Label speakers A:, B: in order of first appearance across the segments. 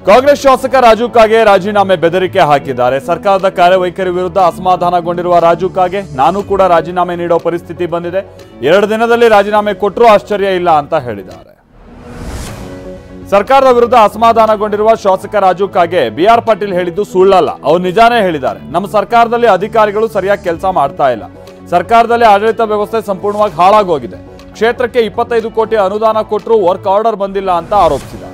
A: ಕಾಂಗ್ರೆಸ್ ಶಾಸಕ ರಾಜು ಕಾಗೆ ರಾಜೀನಾಮೆ ಬೆದರಿಕೆ ಹಾಕಿದ್ದಾರೆ. ಸರ್ಕಾರದ ಕಾರ್ಯವೈಖರಿ ವಿರುದ್ಧ ಅಸಮಾಧಾನಗೊಂಡಿರುವ ರಾಜು ಕಾಗೆ, ನಾನು ಕೂಡ ರಾಜೀನಾಮೆ ನೀಡೋ ಪರಿಸ್ಥಿತಿ ಬಂದಿದೆ, 2 ದಿನದಲ್ಲಿ ರಾಜೀನಾಮೆ ಕೊಟ್ಟರೂ ಆಶ್ಚರ್ಯ ಇಲ್ಲ ಅಂತ ಹೇಳಿದ್ದಾರೆ. ಸರ್ಕಾರದ ವಿರುದ್ಧ ಅಸಮಾಧಾನಗೊಂಡಿರುವ ಶಾಸಕ ರಾಜು ಕಾಗೆ ಬಿಆರ್ ಪಾಟೀಲ್ ಹೇಳಿದ್ದು ಸುಳ್ಳಲ್ಲ, ಅವ್ರು ನಿಜಾನೇ ಹೇಳಿದ್ದಾರೆ. ನಮ್ಮ ಸರ್ಕಾರದಲ್ಲಿ ಅಧಿಕಾರಿಗಳು ಸರಿಯಾಗಿ ಕೆಲಸ ಮಾಡ್ತಾ ಇಲ್ಲ, ಸರ್ಕಾರದಲ್ಲಿ ಆಡಳಿತ ವ್ಯವಸ್ಥೆ ಸಂಪೂರ್ಣವಾಗಿ ಹಾಳಾಗೋಗಿದೆ, ಕ್ಷೇತ್ರಕ್ಕೆ 25 ಕೋಟಿ ಅನುದಾನ ಕೊಟ್ಟರೂ ವರ್ಕ್ ಆರ್ಡರ್ ಬಂದಿಲ್ಲ ಅಂತ ಆರೋಪಿಸಿದ್ದಾರೆ.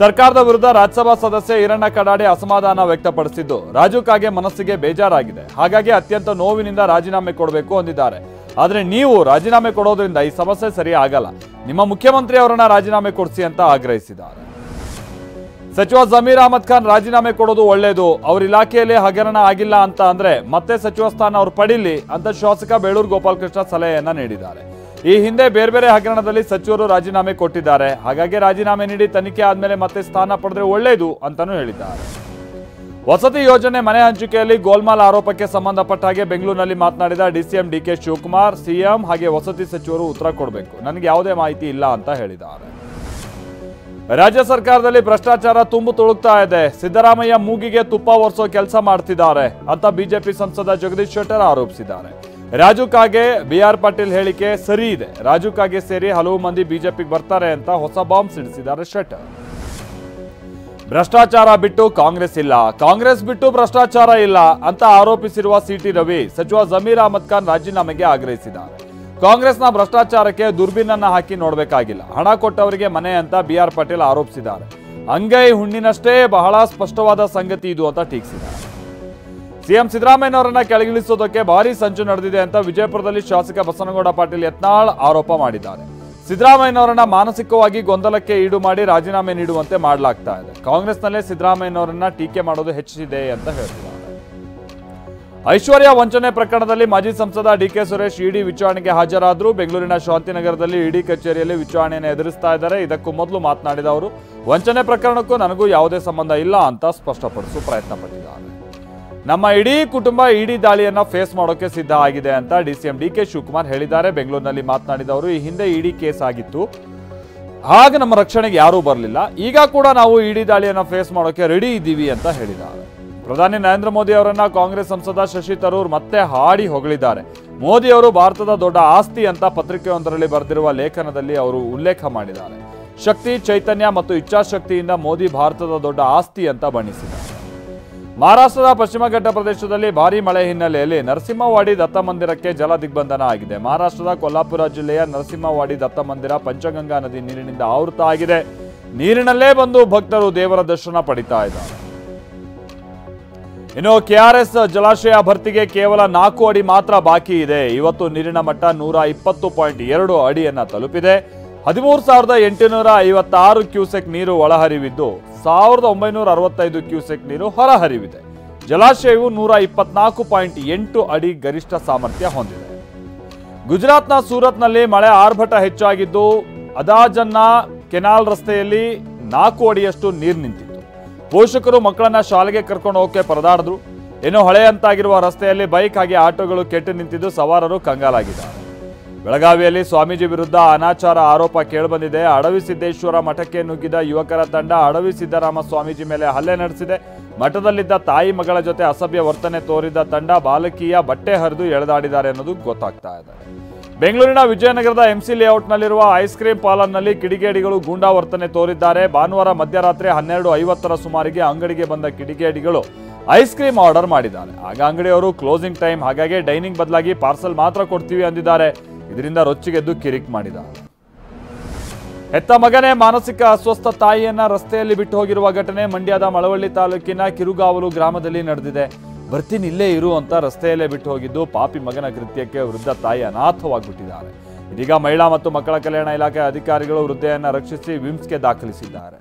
A: ಸರ್ಕಾರದ ವಿರುದ್ಧ ರಾಜ್ಯಸಭಾ ಸದಸ್ಯ ಈರಣ್ಣ ಕಡಾಡಿ ಅಸಮಾಧಾನ ವ್ಯಕ್ತಪಡಿಸಿದ್ದು, ರಾಜು ಕಾಗೆ ಮನಸ್ಸಿಗೆ ಬೇಜಾರಾಗಿದೆ, ಹಾಗಾಗಿ ಅತ್ಯಂತ ನೋವಿನಿಂದ ರಾಜೀನಾಮೆ ಕೊಡಬೇಕು ಅಂದಿದ್ದಾರೆ. ಆದ್ರೆ ನೀವು ರಾಜೀನಾಮೆ ಕೊಡೋದ್ರಿಂದ ಈ ಸಮಸ್ಯೆ ಸರಿ ಆಗಲ್ಲ, ನಿಮ್ಮ ಮುಖ್ಯಮಂತ್ರಿ ಅವರನ್ನ ರಾಜೀನಾಮೆ ಕೊಡಿಸಿ ಅಂತ ಆಗ್ರಹಿಸಿದ್ದಾರೆ. ಸಚಿವ ಜಮೀರ್ ಅಹಮದ್ ಖಾನ್ ರಾಜೀನಾಮೆ ಕೊಡೋದು ಒಳ್ಳೇದು, ಅವ್ರ ಇಲಾಖೆಯಲ್ಲಿ ಹಗರಣ ಆಗಿಲ್ಲ ಅಂತ ಅಂದ್ರೆ ಮತ್ತೆ ಸಚಿವ ಸ್ಥಾನ ಅವ್ರು ಪಡೀಲಿ ಅಂತ ಶಾಸಕ ಬೇಳೂರು ಗೋಪಾಲಕೃಷ್ಣ ಸಲಹೆಯನ್ನ ನೀಡಿದ್ದಾರೆ. ಈ ಹಿಂದೆ ಬೇರೆ ಬೇರೆ ಹಗರಣದಲ್ಲಿ ಸಚಿವರು ರಾಜೀನಾಮೆ ಕೊಟ್ಟಿದ್ದಾರೆ, ಹಾಗಾಗಿ ರಾಜೀನಾಮೆ ನೀಡಿ ತನಿಖೆ ಆದ್ಮೇಲೆ ಮತ್ತೆ ಸ್ಥಾನ ಪಡೆದ್ರೆ ಒಳ್ಳೇದು ಅಂತಾನೂ ಹೇಳಿದ್ದಾರೆ. ವಸತಿ ಯೋಜನೆ ಮನೆ ಹಂಚಿಕೆಯಲ್ಲಿ ಗೋಲ್ಮಾಲ್ ಆರೋಪಕ್ಕೆ ಸಂಬಂಧಪಟ್ಟ ಹಾಗೆ ಬೆಂಗಳೂರಿನಲ್ಲಿ ಮಾತನಾಡಿದ ಡಿಸಿಎಂ ಡಿಕೆ ಶಿವಕುಮಾರ್, ಸಿಎಂ ಹಾಗೆ ವಸತಿ ಸಚಿವರು ಉತ್ತರ ಕೊಡಬೇಕು, ನನಗೆ ಯಾವುದೇ ಮಾಹಿತಿ ಇಲ್ಲ ಅಂತ ಹೇಳಿದ್ದಾರೆ. ರಾಜ್ಯ ಸರ್ಕಾರದಲ್ಲಿ ಭ್ರಷ್ಟಾಚಾರ ತುಂಬು ತುಳುಕ್ತಾ ಇದೆ, ಸಿದ್ದರಾಮಯ್ಯ ಮೂಗಿಗೆ ತುಪ್ಪ ಒರೆಸೋ ಕೆಲಸ ಮಾಡ್ತಿದ್ದಾರೆ ಅಂತ ಬಿಜೆಪಿ ಸಂಸದ ಜಗದೀಶ್ ಶೆಟ್ಟರ್ ಆರೋಪಿಸಿದ್ದಾರೆ. ರಾಜು ಕಾಗೆ ಬಿಆರ್ ಪಾಟೀಲ್ ಹೇಳಿಕೆ ಸರಿ ಇದೆ, ರಾಜು ಕಾಗೆ ಸೇರಿ ಹಲವು ಮಂದಿ ಬಿಜೆಪಿಗೆ ಬರ್ತಾರೆ ಅಂತ ಹೊಸ ಬಾಂಬ್ ಸಿಡಿಸಿದ್ದಾರೆ ಶೆಟ್ಟರ್. ಭ್ರಷ್ಟಾಚಾರ ಬಿಟ್ಟು ಕಾಂಗ್ರೆಸ್ ಇಲ್ಲ, ಕಾಂಗ್ರೆಸ್ ಬಿಟ್ಟು ಭ್ರಷ್ಟಾಚಾರ ಇಲ್ಲ ಅಂತ ಆರೋಪಿಸಿರುವ ಸಿಟಿ ರವಿ ಸಚಿವ ಜಮೀರ್ ಅಹಮದ್ ಖಾನ್ ರಾಜೀನಾಮೆಗೆ ಆಗ್ರಹಿಸಿದ್ದಾರೆ. ಕಾಂಗ್ರೆಸ್ನ ಭ್ರಷ್ಟಾಚಾರಕ್ಕೆ ದುರ್ಬಿನನ್ನ ಹಾಕಿ ನೋಡಬೇಕಾಗಿಲ್ಲ, ಹಣ ಕೊಟ್ಟವರಿಗೆ ಮನೆ ಅಂತ ಬಿಆರ್ ಪಾಟೀಲ್ ಆರೋಪಿಸಿದ್ದಾರೆ. ಅಂಗೈ ಹುಣ್ಣಿನಷ್ಟೇ ಬಹಳ ಸ್ಪಷ್ಟವಾದ ಸಂಗತಿ ಇದು ಅಂತ ಟೀಕಿಸಿದ್ದಾರೆ. ಸಿಎಂ ಸಿದ್ದರಾಮಯ್ಯನವರನ್ನ ಕೆಳಗಿಳಿಸೋದಕ್ಕೆ ಭಾರಿ ಸಂಚು ನಡೆದಿದೆ ಅಂತ ವಿಜಯಪುರದಲ್ಲಿ ಶಾಸಕ ಬಸನಗೌಡ ಪಾಟೀಲ್ ಯತ್ನಾಳ್ ಆರೋಪ ಮಾಡಿದ್ದಾರೆ. ಸಿದ್ದರಾಮಯ್ಯನವರನ್ನ ಮಾನಸಿಕವಾಗಿ ಗೊಂದಲಕ್ಕೆ ಈಡು ಮಾಡಿ ರಾಜೀನಾಮೆ ನೀಡುವಂತೆ ಮಾಡಲಾಗ್ತಾ ಇದೆ, ಕಾಂಗ್ರೆಸ್ನಲ್ಲೇ ಸಿದ್ದರಾಮಯ್ಯನವರನ್ನ ಟೀಕೆ ಮಾಡೋದು ಹೆಚ್ಚಿದೆ ಅಂತ ಹೇಳಿದ್ದಾರೆ. ಐಶ್ವರ್ಯ ವಂಚನೆ ಪ್ರಕರಣದಲ್ಲಿ ಮಾಜಿ ಸಂಸದ ಡಿಕೆ ಸುರೇಶ್ ಇಡಿ ವಿಚಾರಣೆಗೆ ಹಾಜರಾದ್ರು. ಬೆಂಗಳೂರಿನ ಶಾಂತಿನಗರದಲ್ಲಿ ಇಡಿ ಕಚೇರಿಯಲ್ಲಿ ವಿಚಾರಣೆಯನ್ನು ಎದುರಿಸ್ತಾ ಇದ್ದಾರೆ. ಇದಕ್ಕೂ ಮೊದಲು ಮಾತನಾಡಿದ ಅವರು, ವಂಚನೆ ಪ್ರಕರಣಕ್ಕೂ ನನಗೂ ಯಾವುದೇ ಸಂಬಂಧ ಇಲ್ಲ ಅಂತ ಸ್ಪಷ್ಟಪಡಿಸುವ ಪ್ರಯತ್ನ ಪಟ್ಟಿದ್ದಾರೆ. ನಮ್ಮ ಇಡೀ ಕುಟುಂಬ ಇಡಿ ದಾಳಿಯನ್ನ ಫೇಸ್ ಮಾಡೋಕೆ ಸಿದ್ಧ ಆಗಿದೆ ಅಂತ ಡಿಸಿಎಂ ಡಿಕೆ ಶಿವಕುಮಾರ್ ಹೇಳಿದ್ದಾರೆ. ಬೆಂಗಳೂರಿನಲ್ಲಿ ಮಾತನಾಡಿದವರು, ಈ ಹಿಂದೆ ಇಡಿ ಕೇಸ್ ಆಗಿತ್ತು, ಆಗ ನಮ್ಮ ರಕ್ಷಣೆಗೆ ಯಾರೂ ಬರಲಿಲ್ಲ, ಈಗ ಕೂಡ ನಾವು ಇಡಿ ದಾಳಿಯನ್ನ ಫೇಸ್ ಮಾಡೋಕೆ ರೆಡಿ ಇದ್ದೀವಿ ಅಂತ ಹೇಳಿದ್ದಾರೆ. ಪ್ರಧಾನಿ ನರೇಂದ್ರ ಮೋದಿ ಅವರನ್ನ ಕಾಂಗ್ರೆಸ್ ಸಂಸದ ಶಶಿ ತರೂರ್ ಮತ್ತೆ ಹಾಡಿ ಹೊಗಳಿದ್ದಾರೆ. ಮೋದಿ ಅವರು ಭಾರತದ ದೊಡ್ಡ ಆಸ್ತಿ ಅಂತ ಪತ್ರಿಕೆಯೊಂದರಲ್ಲಿ ಬರೆದಿರುವ ಲೇಖನದಲ್ಲಿ ಅವರು ಉಲ್ಲೇಖ ಮಾಡಿದ್ದಾರೆ. ಶಕ್ತಿ, ಚೈತನ್ಯ ಮತ್ತು ಇಚ್ಛಾಶಕ್ತಿಯಿಂದ ಮೋದಿ ಭಾರತದ ದೊಡ್ಡ ಆಸ್ತಿ ಅಂತ ಬಣ್ಣಿಸಿದ್ದಾರೆ. ಮಹಾರಾಷ್ಟ್ರದ ಪಶ್ಚಿಮ ಘಟ್ಟ ಪ್ರದೇಶದಲ್ಲಿ ಭಾರೀ ಮಳೆ ಹಿನ್ನೆಲೆಯಲ್ಲಿ ನರಸಿಂಹವಾಡಿ ದತ್ತ ಮಂದಿರಕ್ಕೆ ಜಲ ದಿಗ್ಬಂಧನ ಆಗಿದೆ. ಮಹಾರಾಷ್ಟ್ರದ ಕೊಲ್ಲಾಪುರ ಜಿಲ್ಲೆಯ ನರಸಿಂಹವಾಡಿ ದತ್ತ ಮಂದಿರ ಪಂಚಗಂಗಾ ನದಿ ನೀರಿನಿಂದ ಆವೃತ ಆಗಿದೆ. ನೀರಿನಲ್ಲೇ ಬಂದು ಭಕ್ತರು ದೇವರ ದರ್ಶನ ಪಡಿತಾ ಇದ್ದಾರೆ. ಇನ್ನು ಕೆಆರ್ಎಸ್ ಜಲಾಶಯ ಭರ್ತಿಗೆ ಕೇವಲ 4 ಅಡಿ ಮಾತ್ರ ಬಾಕಿ ಇದೆ. ಇವತ್ತು ನೀರಿನ ಮಟ್ಟ 120.2 ಅಡಿಯನ್ನ ತಲುಪಿದೆ. 13,856 ಕ್ಯೂಸೆಕ್ ನೀರು ಒಳಹರಿವಿದ್ದು 1,965 ಕ್ಯೂಸೆಕ್ ನೀರು ಹೊರಹರಿವಿದೆ. ಜಲಾಶಯವು 124.8 ಅಡಿ ಗರಿಷ್ಠ ಸಾಮರ್ಥ್ಯ ಹೊಂದಿದೆ. ಗುಜರಾತ್ನ ಸೂರತ್ನಲ್ಲಿ ಮಳೆ ಆರ್ಭಟ ಹೆಚ್ಚಾಗಿದ್ದು ಅದಾಜನ್ನ ಕೆನಾಲ್ ರಸ್ತೆಯಲ್ಲಿ 4 ಅಡಿಯಷ್ಟು ನೀರು ನಿಂತಿತ್ತು. ಪೋಷಕರು ಮಕ್ಕಳನ್ನ ಶಾಲೆಗೆ ಕರ್ಕೊಂಡು ಹೋಗಕ್ಕೆ ಪರದಾಡಿದ್ರು. ಇನ್ನು ಹಳೆಯಂತಾಗಿರುವ ರಸ್ತೆಯಲ್ಲಿ ಬೈಕ್ ಹಾಗೆ ಆಟೋಗಳು ಕೆಟ್ಟು ನಿಂತಿದ್ದು ಸವಾರರು ಕಂಗಾಲಾಗಿದ್ದಾರೆ. ಬೆಳಗಾವಿಯಲ್ಲಿ ಸ್ವಾಮೀಜಿ ವಿರುದ್ಧ ಅನಾಚಾರ ಆರೋಪ ಕೇಳಿಬಂದಿದೆ. ಅಡವಿ ಸಿದ್ದೇಶ್ವರ ಮಠಕ್ಕೆ ನುಗ್ಗಿದ ಯುವಕರ ತಂಡ ಅಡವಿ ಸಿದ್ದರಾಮ ಸ್ವಾಮೀಜಿ ಮೇಲೆ ಹಲ್ಲೆ ನಡೆಸಿದೆ. ಮಠದಲ್ಲಿದ್ದ ತಾಯಿ ಮಗಳ ಜೊತೆ ಅಸಭ್ಯ ವರ್ತನೆ ತೋರಿದ ತಂಡ ಬಾಲಕಿಯ ಬಟ್ಟೆ ಹರಿದು ಎಳೆದಾಡಿದ್ದಾರೆ ಅನ್ನೋದು ಗೊತ್ತಾಗ್ತಾ ಇದೆ. ಬೆಂಗಳೂರಿನ ವಿಜಯನಗರದ ಎಂಸಿ ಲೇಔಟ್ನಲ್ಲಿರುವ ಐಸ್ ಕ್ರೀಂ ಪಾರ್ಲರ್ನಲ್ಲಿ ಕಿಡಿಗೇಡಿಗಳು ಗೂಂಡಾ ವರ್ತನೆ ತೋರಿದ್ದಾರೆ. ಭಾನುವಾರ ಮಧ್ಯರಾತ್ರಿ 12:50 ಸುಮಾರಿಗೆ ಅಂಗಡಿಗೆ ಬಂದ ಕಿಡಿಗೇಡಿಗಳು ಐಸ್ ಕ್ರೀಂ ಆರ್ಡರ್ ಮಾಡಿದ್ದಾರೆ. ಆಗ ಅಂಗಡಿಯವರು ಕ್ಲೋಸಿಂಗ್ ಟೈಮ್, ಹಾಗಾಗಿ ಡೈನಿಂಗ್ ಬದಲಾಗಿ ಪಾರ್ಸಲ್ ಮಾತ್ರ ಕೊಡ್ತೀವಿ ಅಂದಿದ್ದಾರೆ. ಇದರಿಂದ ರೊಚ್ಚಿಗೆದ್ದು ಕಿರಿಕ್ ಮಾಡಿದ್ದಾರೆ. ಹೆತ್ತ ಮಗನೇ ಮಾನಸಿಕ ಅಸ್ವಸ್ಥ ತಾಯಿಯನ್ನ ರಸ್ತೆಯಲ್ಲಿ ಬಿಟ್ಟು ಹೋಗಿರುವ ಘಟನೆ ಮಂಡ್ಯದ ಮಳವಳ್ಳಿ ತಾಲೂಕಿನ ಕಿರುಗಾವಲು ಗ್ರಾಮದಲ್ಲಿ ನಡೆದಿದೆ. ಬರ್ತೀನಿ ಇಲ್ಲೇ ಇರು ಅಂತ ರಸ್ತೆಯಲ್ಲೇ ಬಿಟ್ಟು ಹೋಗಿದ್ದು ಪಾಪಿ ಮಗನ ಕೃತ್ಯಕ್ಕೆ ವೃದ್ಧ ತಾಯಿ ಅನಾಥವಾಗಿಬಿಟ್ಟಿದ್ದಾರೆ. ಇದೀಗ ಮಹಿಳಾ ಮತ್ತು ಮಕ್ಕಳ ಕಲ್ಯಾಣ ಇಲಾಖೆ ಅಧಿಕಾರಿಗಳು ವೃದ್ಧೆಯನ್ನ ರಕ್ಷಿಸಿ ವಿಮ್ಸ್ಗೆ ದಾಖಲಿಸಿದ್ದಾರೆ.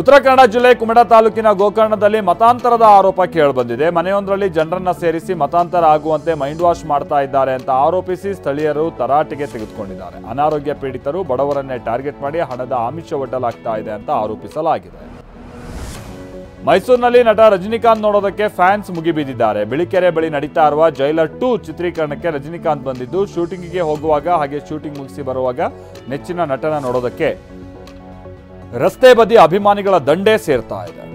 A: ಉತ್ತರ ಕನ್ನಡ ಜಿಲ್ಲೆ ಕುಮಟಾ ತಾಲೂಕಿನ ಗೋಕರ್ಣದಲ್ಲಿ ಮತಾಂತರದ ಆರೋಪ ಕೇಳಿಬಂದಿದೆ. ಮನೆಯೊಂದರಲ್ಲಿ ಜನರನ್ನ ಸೇರಿಸಿ ಮತಾಂತರ ಆಗುವಂತೆ ಮೈಂಡ್ ವಾಶ್ ಮಾಡ್ತಾ ಇದ್ದಾರೆ ಅಂತ ಆರೋಪಿಸಿ ಸ್ಥಳೀಯರು ತರಾಟೆಗೆ ತೆಗೆದುಕೊಂಡಿದ್ದಾರೆ. ಅನಾರೋಗ್ಯ ಪೀಡಿತರು ಬಡವರನ್ನೇ ಟಾರ್ಗೆಟ್ ಮಾಡಿ ಹಣದ ಆಮಿಷ ಒಡ್ಡಲಾಗ್ತಾ ಇದೆ ಅಂತ ಆರೋಪಿಸಲಾಗಿದೆ. ಮೈಸೂರಿನಲ್ಲಿ ನಟ ರಜನಿಕಾಂತ್ ನೋಡೋದಕ್ಕೆ ಫ್ಯಾನ್ಸ್ ಮುಗಿಬಿದ್ದಿದ್ದಾರೆ. ಬಿಳಿಕೆರೆ ಬಳಿ ನಡೀತಾ ಇರುವ ಜೈಲರ್ 2 ಚಿತ್ರೀಕರಣಕ್ಕೆ ರಜನಿಕಾಂತ್ ಬಂದಿದ್ದು ಶೂಟಿಂಗಿಗೆ ಹೋಗುವಾಗ ಹಾಗೆ ಶೂಟಿಂಗ್ ಮುಗಿಸಿ ಬರುವಾಗ ನೆಚ್ಚಿನ ನಟನ ನೋಡೋದಕ್ಕೆ ರಸ್ತೆ ಬದಿ ಅಭಿಮಾನಿಗಳ ದಂಡೇ ಸೇರ್ತಾ ಇದೆ.